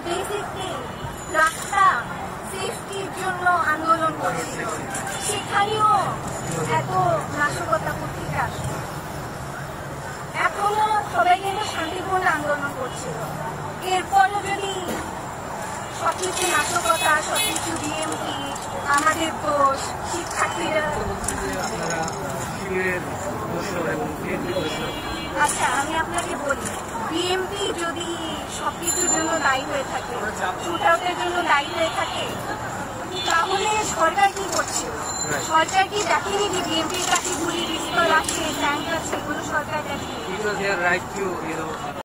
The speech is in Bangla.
বেসিকলি রাস্তা সেফটির জন্য আন্দোলন করছিল, সেখানেও এত নাশকতা কোথেকে আসলো? এখনো সবাই কিন্তু শান্তিপূর্ণ আন্দোলন করছিল, এরপরও যদি সবকিছু নাশকতা, সবকিছু বিএমপি, আমাদের দোষ, শিক্ষার্থীরা। আচ্ছা, আমি আপনাকে বলি, বিএমপি যদি সবকিছুর জন্য দায়ী হয়ে থাকে, শুটআউটের জন্য দায়ী হয়ে থাকে, তাহলে সরকার কি করছিল? সরকার কি দেখেনি যে বিএমপির কাছে গুলি, পিস্তল আছে, ট্যাঙ্ক আছে, এগুলো সরকার দেখেনি?